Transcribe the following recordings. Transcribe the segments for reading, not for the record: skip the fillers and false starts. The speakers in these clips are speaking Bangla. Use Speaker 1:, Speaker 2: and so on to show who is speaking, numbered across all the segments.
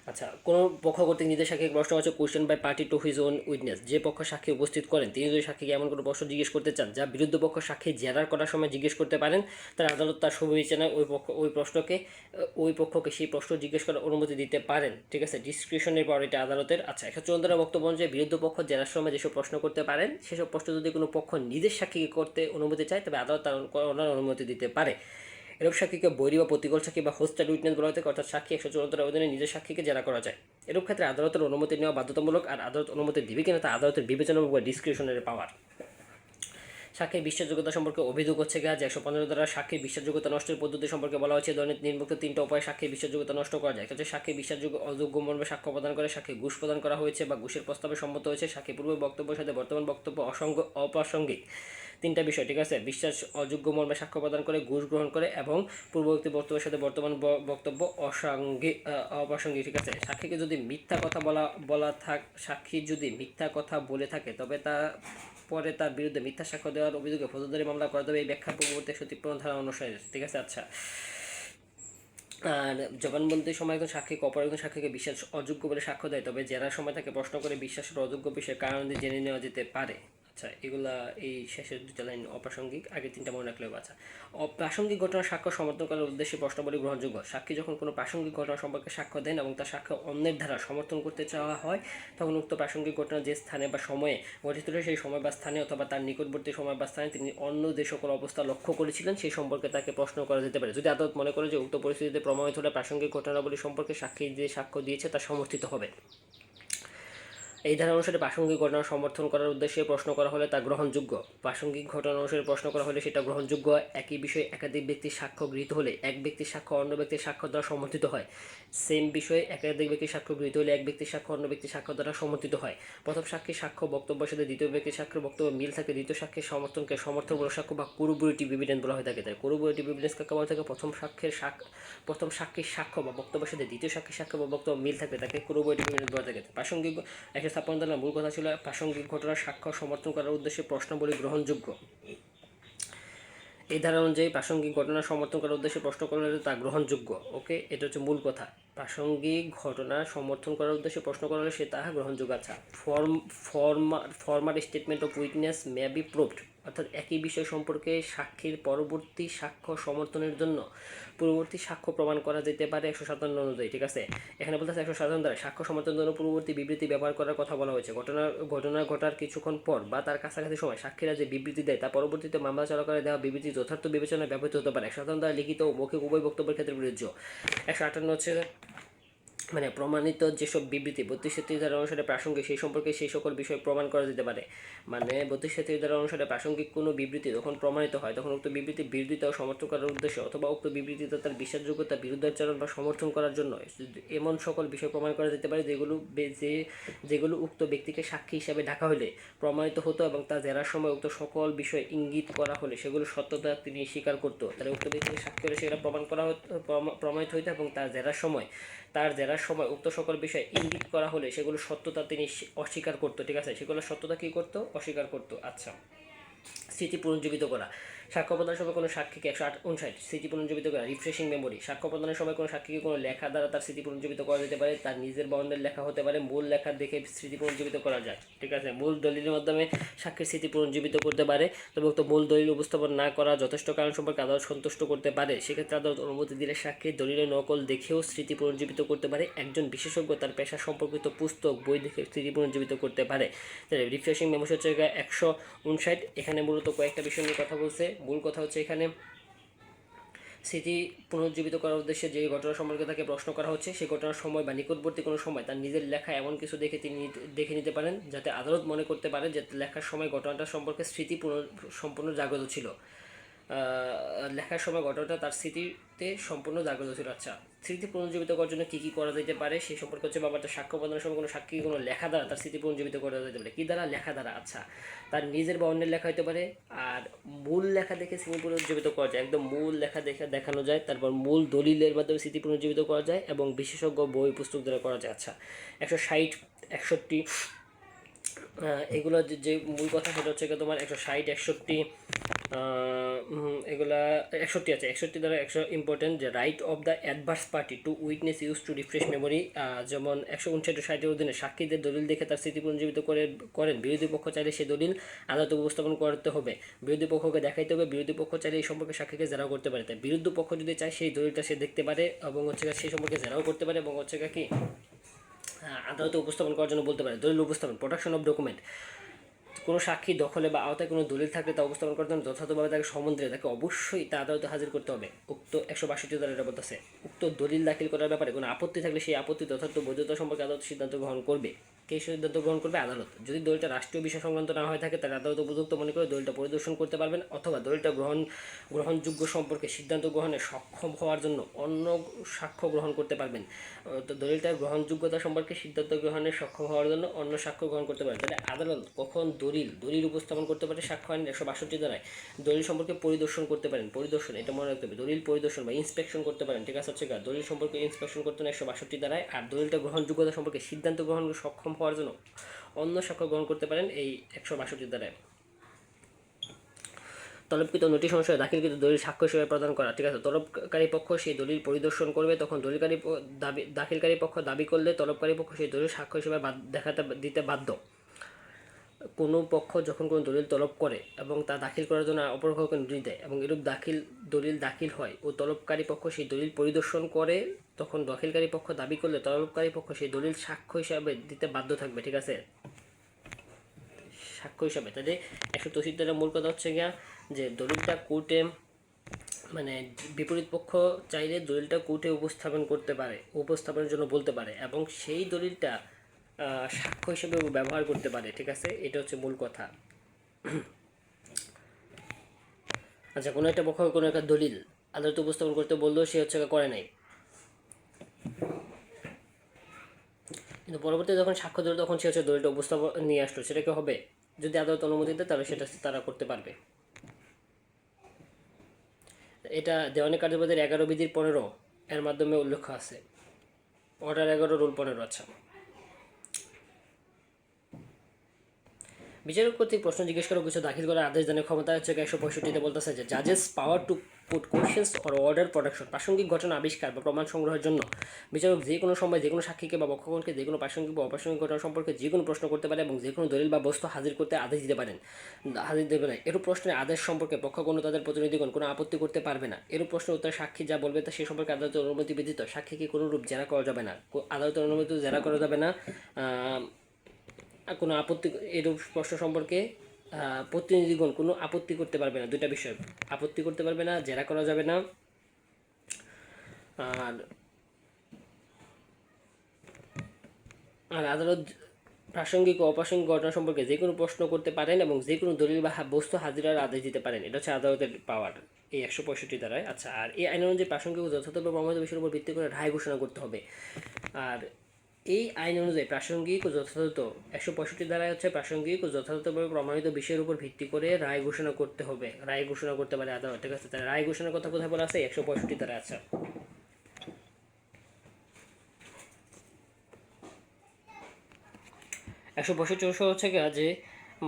Speaker 1: আচ্ছা, কোনো পক্ষ কর্তৃক নিজের সাক্ষীকে প্রশ্ন হচ্ছে question by party to his own witness. যে পক্ষ সাক্ষী উপস্থিত করেন তিনি যদি সাক্ষীকে এমন কোনো প্রশ্ন জিজ্ঞেস করতে চান যা বিরুদ্ধ পক্ষ সাক্ষী জেরার করার সময় জিজ্ঞেস করতে পারেন, তার আদালত তার সুবিবেচনায় ওই পক্ষকে সেই প্রশ্ন জিজ্ঞেস করার অনুমতি দিতে পারেন। ঠিক আছে, ডিসক্রিপশনের পর এটা আদালতের। আচ্ছা, 154 বক্তব্য অনুযায়ী বিরুদ্ধ পক্ষ জেরার সময় যেসব প্রশ্ন করতে পারেন সেসব প্রশ্ন যদি কোনো পক্ষ নিজের সাক্ষীকে করতে অনুমতি চায় তবে আদালত তার করার অনুমতি দিতে পারে। এরূপ সাক্ষীকে বৈরী বা প্রতিকূল সাক্ষী বা হোস্টেড উইটনেস বলা হয়ে থাকে, অর্থাৎ সাক্ষী 154 অধীনে নিজের সাক্ষীকে জেরা করা যায়। এরূপ ক্ষেত্রে আদালতের অনুমতি নেওয়া বাধ্যতামূলক, আর আদালত অনুমতি দিবে কিনা তা আদালতের বিবেচনা বা ডিসক্রিপশনের পাওয়ার। সাক্ষীর বিশ্বাসযোগ্যতা সম্পর্কে অভিযোগ হচ্ছে গা যে 115 দ্বারা সাক্ষীর বিশ্বাসযোগ্যতা নষ্টের পদ্ধতি সম্পর্কে বলা হয়েছে। দৈনিক নিম্নোক্ত 3টা উপায়ে সাক্ষীর বিশ্বাসযোগ্যতা নষ্ট করা যায়। হচ্ছে সাক্ষী বিশ্বাসযোগ্য অযোগ্য মর্মে সাক্ষ্য প্রদান করে, সাক্ষী ঘুষ প্রদান করা হয়েছে বা ঘুষের প্রস্তাবে সম্মত হয়েছে, সাক্ষী পূর্বের বক্তব্যের সাথে বর্তমান বক্তব্য অপ্রাসঙ্গিক। 3টা বিষয়, ঠিক আছে। বিশ্বাস অযোগ্য মর্মে সাক্ষ্য প্রদান করে, ঘুষ গ্রহণ করে এবং পূর্ববর্তী বক্তব্যের সাথে বর্তমান বক্তব্য অপ্রাসঙ্গিক। ঠিক আছে, সাক্ষীকে যদি মিথ্যা কথা সাক্ষী যদি মিথ্যা কথা বলে থাকে তবে তা পরে তার বিরুদ্ধে মিথ্যা সাক্ষ্য দেওয়ার অভিযোগে ফৌজদারি মামলা করা যাবে এই ব্যাখ্যা পূর্ববর্তী 153 ধারা অনুসারে। ঠিক আছে। আচ্ছা, আর জবানবন্দির সময় একজন সাক্ষীকে অপর একজন সাক্ষীকে বিশ্বাস অযোগ্য বলে সাক্ষ্য দেয় তবে জেরার সময় তাকে প্রশ্ন করে বিশ্বাসের অযোগ্য বিষয়ে কারণ দিয়ে জেনে নেওয়া যেতে পারে। আচ্ছা, এগুলা এই শেষের 2টা লাইন অপ্রাসঙ্গিক, আগে 3টা মনে রাখলেও। আচ্ছা, অপ্রাসঙ্গিক ঘটনার সাক্ষ্য সমর্থন করার উদ্দেশ্যে প্রশ্নাবলী গ্রহণযোগ্য। সাক্ষী যখন কোনো প্রাসঙ্গিক ঘটনা সম্পর্কে সাক্ষ্য দেন এবং তার সাক্ষ্য অন্যের দ্বারা সমর্থন করতে চাওয়া হয় তখন উক্ত প্রাসঙ্গিক ঘটনা যে স্থানে বা সময়ে ঘটিত হলে সেই সময় বা স্থানে অথবা তার নিকটবর্তী সময় বা স্থানে তিনি অন্য যে সকল অবস্থা লক্ষ্য করেছিলেন সেই সম্পর্কে তাকে প্রশ্ন করা যেতে পারে, যদি আদালত মনে করে যে উক্ত পরিস্থিতিতে প্রমাণিত হলে প্রাসঙ্গিক ঘটনাবলী সম্পর্কে সাক্ষী যে সাক্ষ্য দিয়েছে তা সমর্থিত হবে। এই ধারা অনুসারে প্রাসঙ্গিক ঘটনা সমর্থন করার উদ্দেশ্যে প্রশ্ন করা হলে তা গ্রহণযোগ্য। প্রাসঙ্গিক ঘটনা অনুসারে প্রশ্ন করা হলে সেটা গ্রহণযোগ্য। একই বিষয়ে একাধিক ব্যক্তির সাক্ষ্য গৃহীত হলে এক ব্যক্তির সাক্ষ্য অন্য ব্যক্তির সাক্ষ্য দ্বারা সমর্থিত হয়। সেম বিষয়ে একাধিক ব্যক্তির সাক্ষ্য গৃহীত হলে এক ব্যক্তির সাক্ষ্য অন্য ব্যক্তির সাক্ষ্য দ্বারা সমর্থিত হয়। প্রথম সাক্ষীর সাক্ষ্য বক্তব্যের সাথে দ্বিতীয় ব্যক্তির সাক্ষ্যের বক্তব্য মিল থাকে দ্বিতীয় সাক্ষীর সমর্থনকে সমর্থনমূলক সাক্ষ্য বা কোরোবোরেটিভ এভিডেন্স বলা হয়ে থাকে। তাই কোরোবোরেটিভ এভিডেন্স কাকে বলা থাকে? প্রথম সাক্ষীর সাক্ষ্য বা বক্তব্যের সাথে দ্বিতীয় সাক্ষীর সাক্ষ্য বা বক্তব্য মিল থাকলে তাকে কোরোবোরেটিভ এভিডেন্স বলা থাকে। প্রাসঙ্গিক 156 মূল কথা ছিল প্রাসঙ্গিক ঘটনার সাক্ষ্য সমর্থন করার উদ্দেশ্যে প্রশ্নাবলী গ্রহণযোগ্য। এই ধারা অনুযায়ী প্রাসঙ্গিক ঘটনা সমর্থন করার উদ্দেশ্যে প্রশ্ন করলে তা গ্রহণযোগ্য। ওকে, এটা হচ্ছে মূল কথা। প্রাসঙ্গিক ঘটনা সমর্থন করার উদ্দেশ্যে প্রশ্ন করা হলে সে তাহা গ্রহণযোগ্য। আচ্ছা, formal statement of witness may be proved, অর্থাৎ একই বিষয় সম্পর্কে সাক্ষীর পরবর্তী সাক্ষ্য সমর্থনের জন্য পূর্ববর্তী সাক্ষ্য প্রমাণ করা যেতে পারে 157 অনুযায়ী। ঠিক আছে, এখানে বলতে 157 দ্বারা সাক্ষ্য সমর্থনের জন্য পূর্ববর্তী বিবৃতি ব্যবহার করার কথা বলা হয়েছে। ঘটনা ঘটার কিছুক্ষণ পর বা তার কাছাকাছি সময় সাক্ষীরা যে বিবৃতি দেয় তা পরবর্তীতে মামলা চলাকালে দেওয়া বিবৃতি যথার্থ বিবেচনায় ব্যবহৃত হতে পারে। 157 দ্বারা লিখিত ও মৌখিক উভয় বক্তব্যের ক্ষেত্রে প্রযোজ্য। 158 হচ্ছে মানে প্রমাণিত যেসব বিবৃতি 32-33 ধারা অনুসারে প্রাসঙ্গিক সেই সম্পর্কে সেই সকল বিষয় প্রমাণ করা যেতে পারে। মানে 32-33 ধারা অনুসারে প্রাসঙ্গিক কোনো বিবৃতি যখন প্রমাণিত হয় তখন উক্ত বিবৃতি বিরোধিতা ও সমর্থন করার উদ্দেশ্যে অথবা উক্ত বিবৃতিতে তার বিশ্বাসযোগ্যতা বিরুদ্ধাচরণ বা সমর্থন করার জন্য এমন সকল বিষয় প্রমাণ করা যেতে পারে যেগুলো উক্ত ব্যক্তিকে সাক্ষী হিসাবে ডাকা হলে প্রমাণিত হতো এবং তা জেরার সময় উক্ত সকল বিষয় ইঙ্গিত করা হলে সেগুলো সত্যতা তিনি স্বীকার করতো। তাহলে উক্ত ব্যক্তিকে সাক্ষী হলে সেগুলো প্রমাণিত হইতো এবং তার জেরার সময় উক্ত সকল বিষয় ইঙ্গিত করা হলে সেগুলো সত্যতা তিনি অস্বীকার করতো। ঠিক আছে, সেগুলো সত্যতা কী করতো? অস্বীকার করতো। আচ্ছা, স্মৃতি পুনর্জীবিত করা। সাক্ষ্য প্রদানের সময় কোনো সাক্ষীকে 158 স্মৃতি পুনর্জীবিত করা। Refreshing memory. সাক্ষ্য প্রদানের সময় কোনো সাক্ষীকে কোনো লেখা দ্বারা তার স্মৃতি পুনর্জীবিত করা যেতে পারে। তার নিজের বর্ণের লেখা হতে পারে, মূল লেখা দেখে স্মৃতি পুনর্জীবিত করা যায়। ঠিক আছে, মূল দলিলের মাধ্যমে সাক্ষীর স্মৃতি পুনর্জীবিত করতে পারে, তবে উক্ত মূল দলিল উপস্থাপন না করা যথেষ্ট কারণ সম্পর্কে আদালত সন্তুষ্ট করতে পারে। সেক্ষেত্রে আদালত অনুমতি দিলে সাক্ষীর দলিলের নকল দেখেও স্মৃতি পুনর্জীবিত করতে পারে। একজন বিশেষজ্ঞ তার পেশা সম্পর্কিত পুস্তক বই দেখে স্মৃতি পুনর্জীবিত করতে পারে। তাহলে রিফ্রেশিং মেমোরি হচ্ছে 159। এখানে মূলত কয়েকটা বিষয় নিয়ে কথা বলছে। মূল কথা হচ্ছে এখানে স্মৃতি পুনর্জীবিত করার উদ্দেশ্যে যে ঘটনা সম্পর্কে তাকে প্রশ্ন করা হচ্ছে সেই ঘটনার সময় বা নিকটবর্তী কোনো সময় তার নিজের লেখা এমন কিছু দেখে তিনি দেখে নিতে পারেন যাতে আদালত মনে করতে পারে যে লেখার সময় ঘটনাটা সম্পর্কে স্মৃতি সম্পূর্ণ জাগ্রত ছিল। লেখার সময় ঘটনাটা তার স্মৃতিতে সম্পূর্ণ জাগ্রত ছিল। আচ্ছা, স্মৃতি পুনর্জীবিত করার জন্য কী কী করা যেতে পারে সেই সম্পর্কে হচ্ছে ব্যাপারটা। সাক্ষ্য প্রদানের সময় কোনো সাক্ষী কোনো লেখা দ্বারা তার স্মৃতি পুনর্জীবিত করা যেতে পারে। কী দ্বারা? লেখা দ্বারা। আচ্ছা, তার নিজের বা অন্যের লেখা হতে পারে। আর মূল লেখা দেখে স্মৃতি পুনর্জীবিত করা যায়, একদম মূল লেখা দেখে দেখানো যায়। তারপর মূল দলিলের মাধ্যমে স্মৃতি পুনর্জীবিত করা যায় এবং বিশেষজ্ঞ বই পুস্তক দ্বারা করা যায়। আচ্ছা, 160 61 এগুলো যে মূল কথা সেটা হচ্ছে তোমার 160 61 এগুলা 61 আছে। 61 দ্বারা 100 ইম্পর্টেন্ট যে right of the adverse party two witness use to refresh memory. যেমন 159-60 অধীনে সাক্ষীদের দলিল দেখে তার স্মৃতি পুনর্জীবিত করেন বিরোধী পক্ষ চাইলে সে দলিল আদালতে উপস্থাপন করতে হবে, বিরোধী পক্ষকে দেখাইতে হবে, বিরোধী পক্ষ চাইলে এই সম্পর্কে সাক্ষীকে জেরাও করতে পারে। তাই বিরোধী পক্ষ যদি চায় সেই দলিলটা সে দেখতে পারে এবং সেই সম্পর্কে জেরাও করতে পারে এবং কি আদালতে উপস্থাপন করার জন্য বলতে পারে। দলিল উপস্থাপন, প্রোডাকশন অফ ডকুমেন্ট। কোনো সাক্ষী দখলে বা আওতায় কোনো দলিল থাকলে তা উপস্থাপন করার জন্য যথাযথভাবে তাকে সমন দিলে তাকে অবশ্যই তা আদালতে হাজির করতে হবে। উক্ত 162 দ্বারা এটা বলতেছে উক্ত দলিল দাখিল করার ব্যাপারে কোনো আপত্তি থাকলে সেই আপত্তি যথার্থ বৈধতা সম্পর্কে আদালত সিদ্ধান্ত গ্রহণ করবে। কে সিদ্ধান্ত গ্রহণ করবে? আদালত। যদি দলিলটা রাষ্ট্রীয় বিষয় সংক্রান্ত না হয়ে থাকে তাহলে আদালত উপযুক্ত মনে করে দলিলটা পরিদর্শন করতে পারবেন অথবা দলিলটা গ্রহণযোগ্য সম্পর্কে সিদ্ধান্ত গ্রহণে সক্ষম হওয়ার জন্য অন্য সাক্ষ্য গ্রহণ করতে পারবেন। তো দলিলটার গ্রহণযোগ্যতা সম্পর্কে সিদ্ধান্ত গ্রহণে সক্ষম হওয়ার জন্য অন্য সাক্ষ্য গ্রহণ করতে পারেন। তাহলে আদালত কখন দলিল উপস্থাপন করতে পারে? সাক্ষ্য আইন 162 দ্বারায় দলিল সম্পর্কে পরিদর্শন করতে পারেন। পরিদর্শন, এটা মনে রাখতে হবে, দলিল পরিদর্শন বা ইন্সপেকশন করতে পারেন। ঠিক আছে, দলিল সম্পর্কে ইন্সপেকশন করতে 162 দ্বারায়। আর দলিলটা গ্রহণযোগ্যতা সম্পর্কে সিদ্ধান্ত গ্রহণ সক্ষম হওয়ার জন্য অন্য সাক্ষ্য গ্রহণ করতে পারেন এই 162 দ্বারায়। তলবকৃত নোটিশ অনুসারে দাখিলকৃত দলিল সাক্ষ্য হিসেবে প্রদান করা। ঠিক আছে, তলবকারী পক্ষ সেই দলিল পরিদর্শন করবে, তখন দাখিলকারী পক্ষ দাবি করলে তলবকারী পক্ষ সেই দলিল সাক্ষ্য হিসেবে দিতে বাধ্য। কোনো পক্ষ যখন কোনো দলিল তলব করে এবং তা দাখিল করার জন্য অপর পক্ষকে নোটিশ দেয় এবং এরূপ দলিল দাখিল হয় ও তলবকারী পক্ষ সেই দলিল পরিদর্শন করে, তখন দাখিলকারী পক্ষ দাবি করলে তলবকারী পক্ষ সেই দলিল সাক্ষ্য হিসাবে দিতে বাধ্য থাকবে। ঠিক আছে, সাক্ষ্য হিসাবে। তাহলে 163 মূল কথা হচ্ছে গিয়া যে দলিলটা কোর্টে মানে বিপরীত পক্ষ চাইলে দলিলটা কোর্টে উপস্থাপনের জন্য বলতে পারে এবং সেই দলিলটা সাক্ষ্য হিসেবে ব্যবহার করতে পারে। ঠিক আছে, এটা হচ্ছে মূল কথা। আচ্ছা, কোনো একটা পক্ষ কোনো একটা দলিল আদালতে উপস্থাপন করতে বললেও সে করে নাই, কিন্তু পরবর্তীতে যখন সাক্ষ্য দিল তখন সে দলিলটা উপস্থাপন নিয়ে আসলো, সেটা কি হবে? যদি আদালত অনুমতি দেয় তাহলে সেটা তারা করতে পারবে। এটা দেওয়ানি কার্যপদ্ধতির 11 বিধির 15 এর মাধ্যমে উল্লেখ আছে। Order 11 rule 15। আচ্ছা, বিচারক কর্তৃক প্রশ্ন জিজ্ঞেস করা কিছু দাখিল করার আদেশ দানের ক্ষমতা হচ্ছে 165-তে বলতেছে যে জাজেস power to put questions or order production. প্রাসঙ্গিক ঘটনা আবিষ্কার বা প্রমাণ সংগ্রহের জন্য বিচারক যে কোনো সময় যে কোনো সাক্ষীকে বা পক্ষগণকে যে কোনো প্রাসঙ্গিক বা অপ্রাসঙ্গিক ঘটনা সম্পর্কে যে কোনো প্রশ্ন করতে পারে এবং যে কোনো দলিল বা বস্তু হাজির করতে আদেশ দিতে পারেন। এরূপ প্রশ্নের আদেশ সম্পর্কে পক্ষগণ তাদের প্রতিনিধিগণ কোনো আপত্তি করতে পারবে না। এরূপ প্রশ্নের উত্তরে সাক্ষী যা বলবে তা সে সম্পর্কে আদালতের অনুমতি ব্যতীত সাক্ষীকে কোনোরূপ জেরা করা যাবে না। আদালতের অনুমতি জেরা করা যাবে না। কোনো আপত্তি এরূপ প্রশ্ন সম্পর্কে প্রতিনিধিগণ কোনো আপত্তি করতে পারবে না। দুইটা বিষয়, আপত্তি করতে পারবে না, জেরা করা যাবে না। আর আদালত প্রাসঙ্গিক ও অপ্রাসঙ্গিক ঘটনা সম্পর্কে যে কোনো প্রশ্ন করতে পারেন এবং যে কোনো দলিল বা বস্তু হাজিরার আদেশ দিতে পারেন। এটা হচ্ছে আদালতের পাওয়ার এই 165 দ্বারায়। আচ্ছা, আর এই আইন অনুযায়ী প্রাসঙ্গিক ও যথাযথ প্রমাণিত বিষয়ের উপর ভিত্তি করে রায় ঘোষণা করতে হবে। আর এই আইন অনুযায়ী প্রাসঙ্গিক ও যথাযথ 165 দ্বারায় হচ্ছে প্রাসঙ্গিক ও যথাযথভাবে প্রমাণিত বিষয়ের উপর ভিত্তি করে রায় ঘোষণা করতে হবে, রায় ঘোষণা করতে পারে আদালত। ঠিক আছে, তাহলে রায় ঘোষণার কথা কোথায় বলা আছে? 165 দ্বারা। আচ্ছা, 165 হচ্ছে যে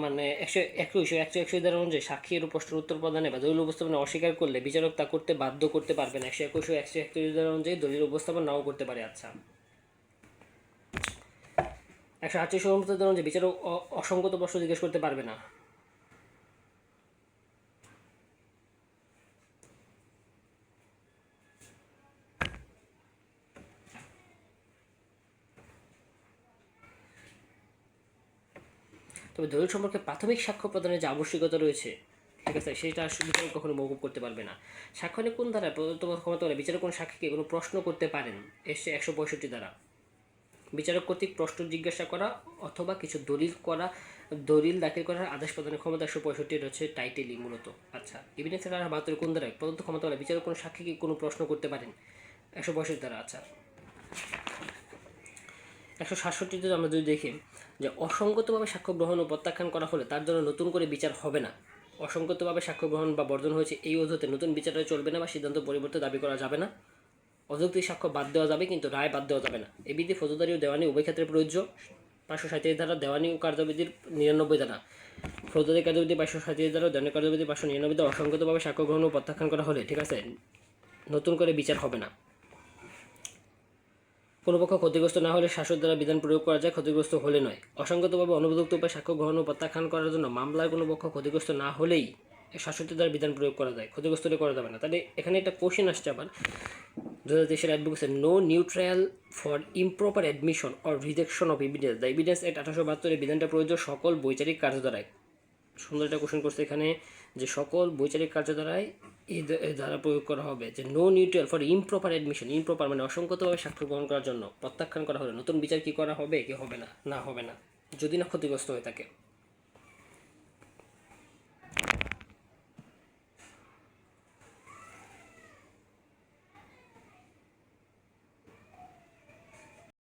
Speaker 1: মানে 121 দ্বারা অনুযায়ী সাক্ষী এর প্রশ্নের উত্তর প্রদানে বা দলিল উপস্থাপনে অস্বীকার করলে বিচারক তা করতে বাধ্য করতে পারবে না। 121 ও 131 দ্বারা অনুযায়ী দলিল উপস্থাপন নাও করতে পারে। আচ্ছা, 138 দ্বারা অনুযায়ী বিচারক অসংগত প্রশ্ন জিজ্ঞেস করতে পারবে না। তবে দলিল সম্পর্কে প্রাথমিক সাক্ষ্য প্রদানের যে আবশ্যিকতা রয়েছে, ঠিক আছে, সেটা বিচারক কখনো মওকুফ করতে পারবে না। সাক্ষ্য নিয়ে কোন ধারায় প্রদত্ত ক্ষমতা বলে বিচারক কোনো সাক্ষীকে কোনো প্রশ্ন করতে পারেন? এসে 165 দ্বারা। বিচারক কর্তৃক প্রশ্ন জিজ্ঞাসা করা অথবা কিছু দলিল দাখিল করার আদেশ প্রদানের ক্ষমতা 165 হচ্ছে টাইটেলই মূলত। আচ্ছা, এভিডেন্স ধারা 72 কোন ধারায় প্রদত্ত ক্ষমতা বলে বিচারক কোনো সাক্ষীকে কোনো প্রশ্ন করতে পারেন? 165 দ্বারা। আচ্ছা, 167 আমরা যদি দেখি যে অসংগতভাবে সাক্ষ্য গ্রহণ ও প্রত্যাখ্যান করা হলে তার জন্য নতুন করে বিচার হবে না। অসংগতভাবে সাক্ষ্য গ্রহণ বা বর্জন হয়েছে এই অজুহাতে নতুন বিচারে চলবে না বা সিদ্ধান্ত পরিবর্তে দাবি করা যাবে না। অযৌক্তিক সাক্ষ্য বাদ দেওয়া যাবে কিন্তু রায় বাদ দেওয়া যাবে না। এ বিধি ফৌজদারি ও দেওয়ানি উভয় ক্ষেত্রে প্রযোজ্য। 537 ধারা দেওয়ানি ও কার্যবিধির 99 ধারা। ফৌজদারি কার্যবিধি 537 দ্বারা দণ্ডনীয় কার্যবিধি 599 দ্বারা অসংগতভাবে সাক্ষ্য গ্রহণ ও প্রত্যাখ্যান করা হলে, ঠিক আছে, নতুন করে বিচার হবে না। কোনো পক্ষ ক্ষতিগ্রস্ত না হলে শাসক দ্বারা বিধান প্রয়োগ করা যায়, ক্ষতিগ্রস্ত হলে নয়। অসংগতভাবে অনুপযুক্ত উপায়ে সাক্ষ্য গ্রহণ ও প্রত্যাখ্যান করার জন্য মামলার কোনো পক্ষ ক্ষতিগ্রস্ত না হলেই শাসকদের দ্বারা বিধান প্রয়োগ করা যায়, ক্ষতিগ্রস্ত হলে করা যাবে না। তাহলে এখানে একটা কোশ্চেন আসছে আবার 2023 advocacy, no new trial for improper admission or rejection of evidence. The evidence act 1872 বিধানটা প্রযোজ্য সকল বৈচারিক কার্যধারায়। সুন্দর একটা কোশ্চেন করছে এখানে যে সকল বৈচারিক কার্যধারায় এই দ্বারা প্রয়োগ করা হবে, যে no new trial for improper admission, improper মানে অসংগতভাবে সাক্ষ্য গ্রহণ করার জন্য প্রত্যাখ্যান করা হলে নতুন বিচার কি করা হবে, কি হবে না, না হবে না, যদি না ক্ষতিগ্রস্ত হয়ে থাকে।